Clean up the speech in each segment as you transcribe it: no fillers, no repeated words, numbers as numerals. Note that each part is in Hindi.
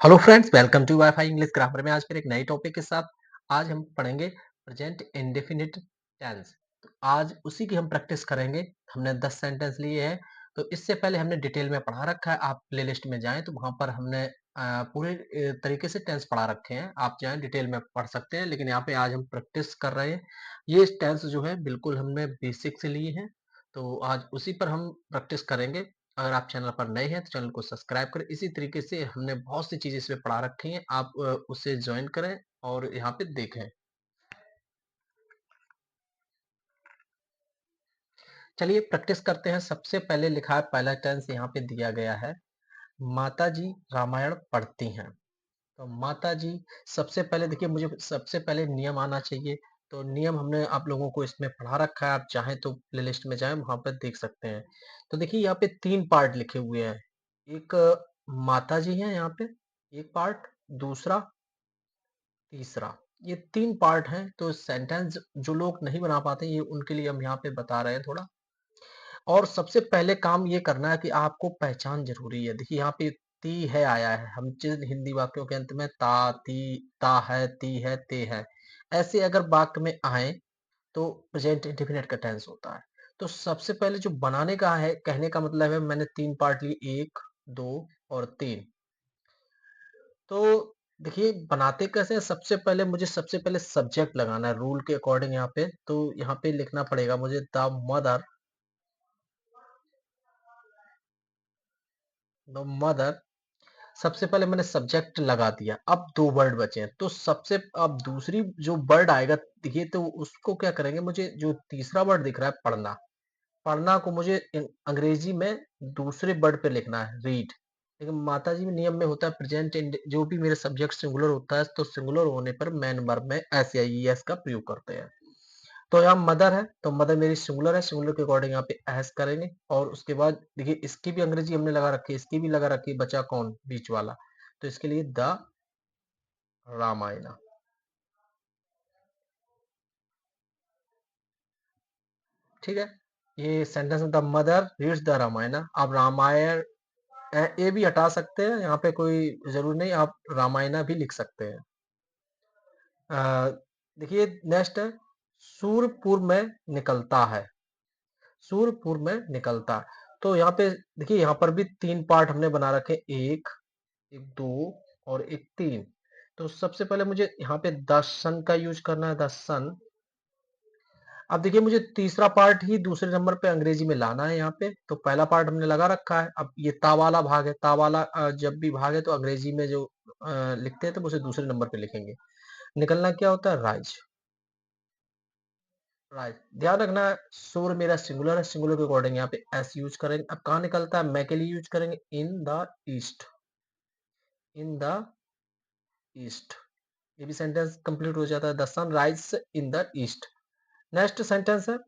Hello friends, welcome to wifi English grammar में आज फिर एक नए टॉपिक के साथ आज हम पढ़ेंगे प्रेजेंट इंडेफिनिट टेंस। तो आज उसी की हम प्रैक्टिस करेंगे। हमने 10 सेंटेंस लिए हैं। तो इससे पहले हमने डिटेल में पढ़ा रखा है। आप प्लेलिस्ट में जाएं तो वहां पर हमने पूरे तरीके से टेंस पढ़ा रखे हैं। आप जाएं डिटेल में पढ़ सकते हैं, लेकिन यहाँ पे आज हम प्रैक्टिस कर रहे हैं। ये टेंस जो है बिल्कुल हमने बेसिक से लिए हैं। तो आज उसी पर हम प्रैक्टिस करेंगे। अगर आप चैनल पर नए हैं तो चैनल को सब्सक्राइब करें। इसी तरीके से हमने बहुत सी चीज़ें इसमें पढ़ा रखी हैं। आप उसे जॉइन करें और यहाँ पे देखें। चलिए प्रैक्टिस करते हैं। सबसे पहले लिखा है, पहला टेंस यहाँ पे दिया गया है, माता जी रामायण पढ़ती हैं। तो माता जी, सबसे पहले देखिए, मुझे सबसे पहले नियम आना चाहिए। तो नियम हमने आप लोगों को इसमें पढ़ा रखा है। आप चाहें तो प्लेलिस्ट में जाएं, वहां पर देख सकते हैं। तो देखिए यहाँ पे 3 पार्ट लिखे हुए हैं। एक माता जी है यहाँ पे, एक पार्ट, दूसरा, तीसरा। ये 3 पार्ट हैं। तो सेंटेंस जो लोग नहीं बना पाते, ये उनके लिए हम यहाँ पे बता रहे हैं थोड़ा। और सबसे पहले काम ये करना है कि आपको पहचान ज़रूरी है। देखिए यहाँ पे ती है आया है। हम जिन हिंदी वाक्यों के अंत में ता, ती, ता है, ती है, ते है, ऐसे अगर वाक्य में आए तो प्रेजेंट इंडेफिनिट का टेंस होता है। तो सबसे पहले जो बनाने का है, कहने का मतलब है, मैंने 3 पार्ट लिए, 1, 2 और 3। तो देखिए बनाते कैसे हैं, सबसे पहले सब्जेक्ट लगाना है रूल के अकॉर्डिंग यहाँ पे। तो यहाँ पे लिखना पड़ेगा मुझे, द मदर, द मदर। सबसे पहले मैंने सब्जेक्ट लगा दिया। अब 2 वर्ड बचे हैं। तो सबसे अब दूसरी जो वर्ड आएगा, देखिए तो उसको क्या करेंगे, मुझे जो तीसरा वर्ड दिख रहा है, पढ़ना। पढ़ना को मुझे अंग्रेजी में दूसरे वर्ड पे लिखना है, रीड। लेकिन माताजी में नियम में होता है प्रेजेंट जो भी मेरे सब्जेक्ट सिंगुलर होता है, तो सिंगुलर होने पर मेन वर्ब में एस या ईएस का प्रयोग करते हैं। तो यहाँ मदर है, तो मदर मेरी सिंगुलर है, सिंगुलर के अकॉर्डिंग यहाँ पे एस करेंगे। और उसके बाद देखिए इसकी भी अंग्रेजी हमने लगा रखी है, इसकी भी लगा रखी है, बचा कौन, बीच वाला। तो इसके लिए द रामायण। ठीक है, ये sentence the mother reads the Ramayan. आप रामायण ए भी हटा सकते हैं, यहाँ पे कोई जरूर नहीं, आप रामायणा भी लिख सकते हैं। देखिए नेक्स्ट है, सूरपुर में निकलता है। सूरपुर में निकलता है। तो यहाँ पे देखिए, यहाँ पर भी 3 पार्ट हमने बना रखे, एक, एक, दो और एक, 3। तो सबसे पहले मुझे यहाँ पे द सन का यूज करना है, द सन। अब देखिए मुझे तीसरा पार्ट ही दूसरे नंबर पे अंग्रेजी में लाना है यहाँ पे। तो पहला पार्ट हमने लगा रखा है। अब ये ता वाला भाग है, ता वाला जब भी भाग है तो अंग्रेजी में जो लिखते हैं तो उसे दूसरे नंबर पे लिखेंगे। निकलना क्या होता है, राइज। राइज, ध्यान रखना है, सूर मेरा सिंगुलर है, सिंगुलर के अकॉर्डिंग यहाँ पे एस यूज करेंगे। अब कहाँ निकलता है, मैं के लिए यूज करेंगे, in the east. In the east. ये भी सेंटेंस कंप्लीट हो जाता है, the sun rise in the east. Next sentence है,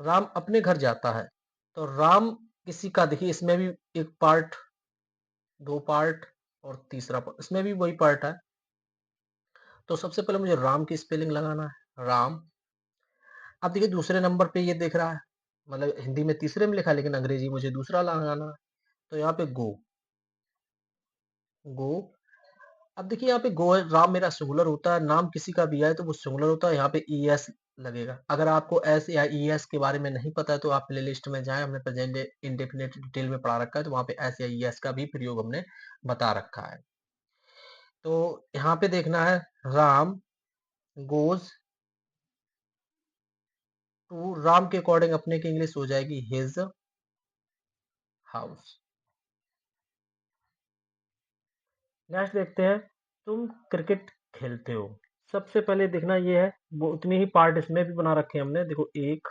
राम अपने घर जाता है। तो राम किसी का, देखिए इसमें भी एक पार्ट, 2 पार्ट और तीसरा पार्ट, इसमें भी वही पार्ट है। तो सबसे पहले मुझे राम की स्पेलिंग लगाना है, राम। अब देखिए दूसरे नंबर पे ये दिख रहा है, मतलब हिंदी में तीसरे में लिखा है, लेकिन अंग्रेजी मुझे दूसरा लगाना है। तो यहाँ पे गो, गो। अब देखिए यहाँ पे गो है, राम मेरा सिंगुलर होता है, नाम किसी का भी आए तो वो सिंगुलर होता है। यहाँ पे ई एस लगेगा। अगर आपको एस या ई एस के बारे में नहीं पता है तो आप प्ले लिस्ट में जाएं, हमने प्रेजेंट इंडेफिनिट डिटेल में पढ़ा रखा है। तो वहाँ पे एस या ई एस का भी प्रयोग हमने बता रखा है। तो यहाँ पे देखना है, राम गोज टू, राम के अकॉर्डिंग अपने की इंग्लिश हो जाएगी हिज हाउस। नेक्स्ट देखते हैं, तुम क्रिकेट खेलते हो। सबसे पहले देखना ये है, वो उतनी ही पार्ट इसमें भी बना रखे हैं हमने। देखो, एक,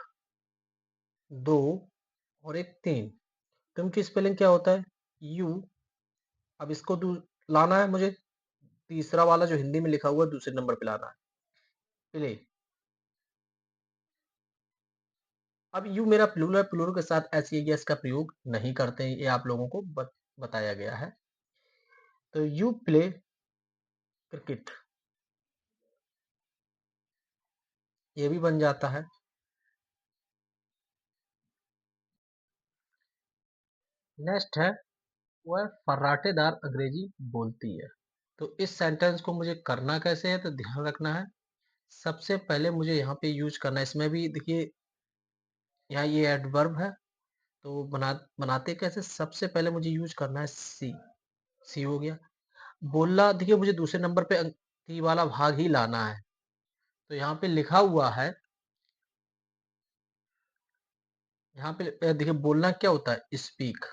दो और एक, 3। तुम की स्पेलिंग क्या होता है, यू। अब इसको लाना है मुझे, तीसरा वाला जो हिंदी में लिखा हुआ है दूसरे नंबर पे लाना है, प्ले। अब यू मेरा प्लूरल है, प्लूरल के साथ एस एस का प्रयोग नहीं करते हैं, ये आप लोगों को बताया गया है। तो यू प्ले क्रिकेट, ये भी बन जाता है। नेक्स्ट है, वह फर्राटेदार अंग्रेजी बोलती है। तो इस सेंटेंस को मुझे करना कैसे है, तो ध्यान रखना है। सबसे पहले मुझे यहाँ पे यूज करना है, इसमें भी देखिए यहाँ ये एडवर्ब है, तो बनाते कैसे, सबसे पहले मुझे यूज करना है सी। सी हो गया। बोलना देखिए मुझे दूसरे नंबर पे सी वाला भाग ही लाना है, तो यहाँ पे लिखा हुआ है, यहाँ पे देखिए बोलना क्या होता है, स्पीक।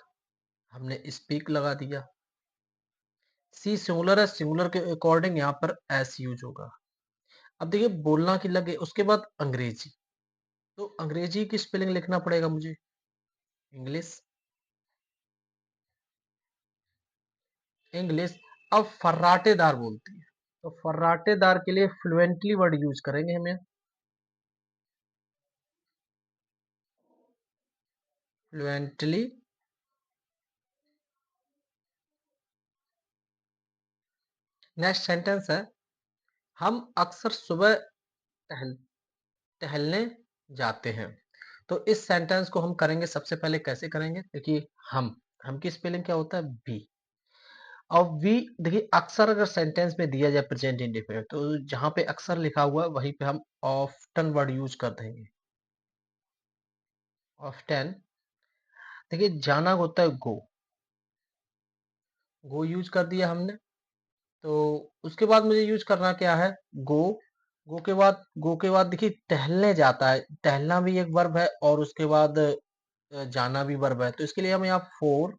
हमने स्पीक लगा दिया। सी सिंगुलर है, सिंगुलर के अकॉर्डिंग यहाँ पर एस यूज होगा। अब देखिए बोलना की लगे, उसके बाद अंग्रेजी, तो अंग्रेजी की स्पेलिंग लिखना पड़ेगा मुझे, इंग्लिश। इंग्लिश। अब फर्राटेदार बोलती है, तो फर्राटेदार के लिए फ्लुएंटली वर्ड यूज करेंगे हमें, फ्लुएंटली। नेक्स्ट सेंटेंस है, हम अक्सर सुबह टहल टहलने जाते हैं। तो इस सेंटेंस को हम करेंगे सबसे पहले कैसे करेंगे, देखिए हम की स्पेलिंग क्या होता है, बी। अब वी देखिए अक्सर अगर सेंटेंस में दिया जाए प्रेजेंट इंडेफिनिट, तो जहां पे अक्सर लिखा हुआ है वहीं पे हम ऑफ्टन वर्ड यूज कर देंगे, ऑफ्टन। देखिए जाना होता है गो, गो यूज कर दिया हमने। तो उसके बाद मुझे यूज करना क्या है, गो। गो के बाद देखिए टहलने जाता है, टहलना भी एक वर्ब है, और उसके बाद जाना भी वर्ब है, तो इसके लिए हम यहाँ four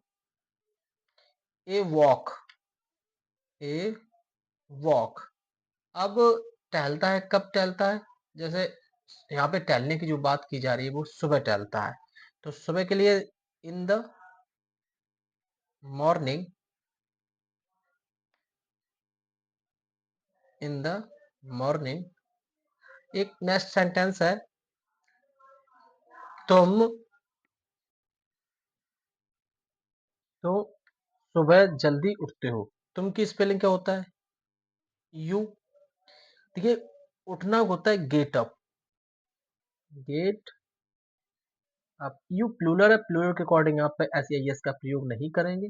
a walk, a walk. अब टहलता है, कब टहलता है, जैसे यहाँ पे टहलने की जो बात की जा रही है वो सुबह टहलता है, तो सुबह के लिए इन the morning, in the morning. एक नेक्स्ट सेंटेंस है, तुम तो सुबह जल्दी उठते हो। तुम की स्पेलिंग क्या होता है, यू। देखिए उठना होता है get up, get up. You plural है, प्लूरल के अकॉर्डिंग यहाँ पे एस या यस का प्रयोग नहीं करेंगे।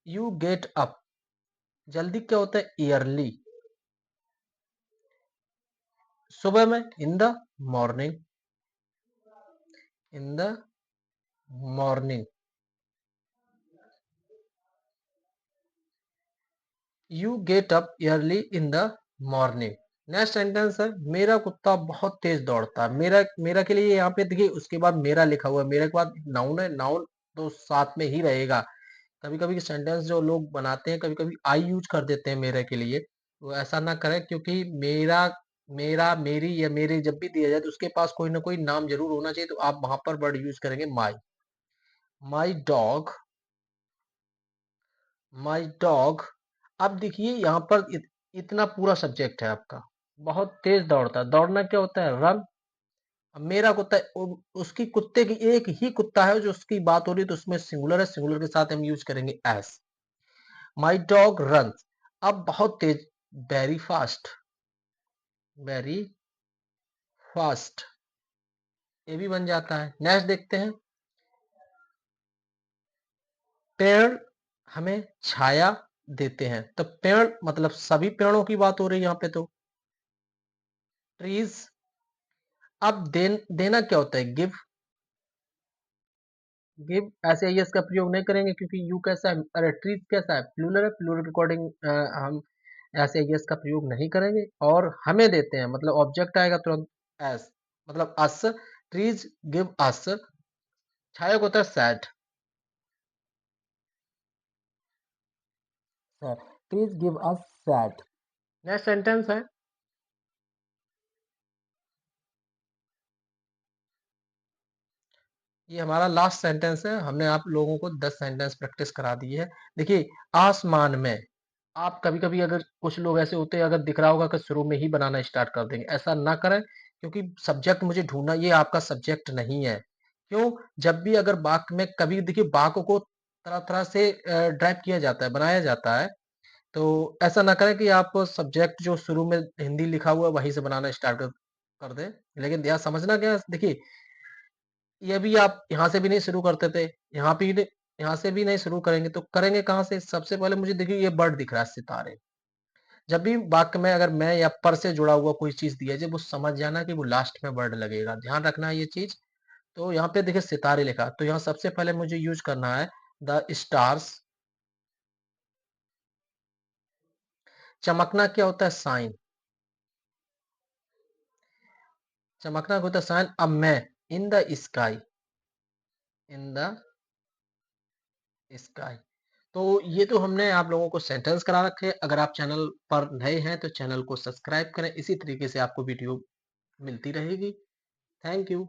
You get up. जल्दी क्या होता है, ईयरली। सुबह में in the morning, in the morning. You get up early in the morning. Next sentence है, मेरा कुत्ता बहुत तेज दौड़ता है। मेरा मेरा के लिए यहाँ पे देखिए उसके बाद मेरा लिखा हुआ है, मेरे के बाद नाउन है, नाउन तो साथ में ही रहेगा। कभी कभी सेंटेंस जो लोग बनाते हैं, कभी कभी आई यूज कर देते हैं मेरे के लिए, वो ऐसा ना करें, क्योंकि मेरा मेरा मेरी या मेरे जब भी दिया जाए तो उसके पास कोई ना कोई नाम जरूर होना चाहिए, तो आप वहां पर वर्ड यूज करेंगे माई। My dog, my dog. अब देखिए यहाँ पर इतना पूरा सब्जेक्ट है आपका, बहुत तेज दौड़ता है। दौड़ना क्या होता है, रन। अब मेरा कुत्ता उसकी कुत्ते की एक ही कुत्ता है जो उसकी बात हो रही है, तो उसमें सिंगुलर है, सिंगुलर के साथ हम यूज करेंगे एस। My dog run. अब बहुत तेज, वेरी फास्ट, वेरी फास्ट, ये भी बन जाता है। नेक्स्ट देखते हैं, पेड़ हमें छाया देते हैं। तो पेड़ मतलब सभी पेड़ों की बात हो रही है यहाँ पे, तो ट्रीज। अब देना क्या होता है, गिव। गिव ऐसे यस का प्रयोग नहीं करेंगे, क्योंकि यू कैसा है, अरे ट्रीज कैसा है, प्लूरल है, प्लूरल के अकॉर्डिंग हम ऐसे यस का प्रयोग नहीं करेंगे। और हमें देते हैं मतलब ऑब्जेक्ट आएगा तुरंत एस, मतलब अस। Trees give us. छाया को होता है sad, trees give us sad. Next sentence है, ये हमारा लास्ट सेंटेंस है। हमने आप लोगों को 10 सेंटेंस प्रैक्टिस करा दी है। देखिए आसमान में, आप कभी कभी अगर कुछ लोग ऐसे होते हैं, अगर दिख रहा होगा कि शुरू में ही बनाना स्टार्ट कर देंगे, ऐसा ना करें, क्योंकि सब्जेक्ट मुझे ढूंढना, ये आपका सब्जेक्ट नहीं है। क्यों, जब भी अगर बाक में कभी देखिए बाक को तरह तरह से ड्राइव किया जाता है, बनाया जाता है, तो ऐसा ना करें कि आप सब्जेक्ट जो शुरू में हिंदी लिखा हुआ है वहीं से बनाना स्टार्ट कर दें। लेकिन यहाँ समझना क्या है, देखिए ये भी आप यहाँ से भी नहीं शुरू करते थे, यहाँ भी नहीं, यहाँ से भी नहीं शुरू करेंगे, तो करेंगे कहाँ से, सबसे पहले मुझे देखिए ये बर्ड दिख रहा है, सितारे। जब भी वाक्य में अगर मैं या पर से जुड़ा हुआ कोई चीज़ दिया जाए, वो समझ जाना कि वो लास्ट में वर्ड लगेगा। ध्यान रखना है ये चीज़। तो यहाँ पे देखिए सितारे लिखा, तो यहाँ सबसे पहले मुझे यूज़ करना है द स्टार्स। चमकना क्या होता है? शाइन। चमकना क्या होता है? शाइन। अब मैं in the sky, in the sky. तो ये तो हमने आप लोगों को सेंटेंस करा रखे। अगर आप चैनल पर नए हैं तो चैनल को सब्सक्राइब करें। इसी तरीके से आपको वीडियो मिलती रहेगी। Thank you.